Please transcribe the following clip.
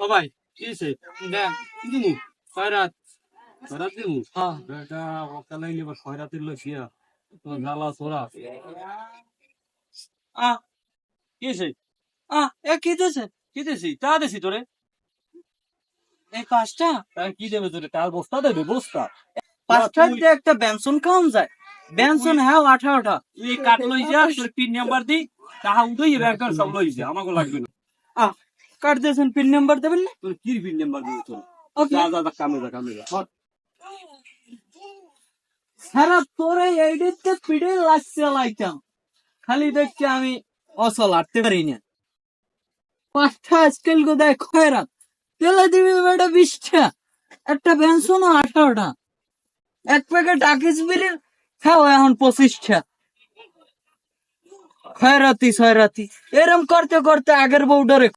ও ভাই কিছে দেন দিমু খয়রাত খয়রাত দিমু হ্যাঁ বেটা ওকালাই নিবা খয়রাতের লইয়া তো জ্বালা ছোড়া আ কিছে এ কি দিছি তা দিছি তোরে এই 5টা কি দেবে তোরে তার বস্তা দেবে বস্তা 5টা দিয়ে একটা বেনসন খাওয়ান যায় বেনসন হ্যাঁ 18টা তুই কাট লই যা তোর পিন নাম্বার দি তাহা উদই ব্যাংকার সব লই যা আমাকে লাগবে না কাট দিয়েছেন পিন নাম্বার দেবেন না তোর কি পিন নাম্বার দিও তোর ওকে যা যা কামে যা সারা তোরে এইডিতে পিড়ে লাগছে লাইতাম খালি দেখছি আমি অসল হাঁটতে পারি না 5টা আজকাল গোদায় খয়রাত তেলে দিবি বেটা 20টা একটা বেনসন 18টা এক প্যাকেট আকিস বিড়ির খাও এখন 25টা খয়রাতি এরম করতে করতে আগের বউ ডরে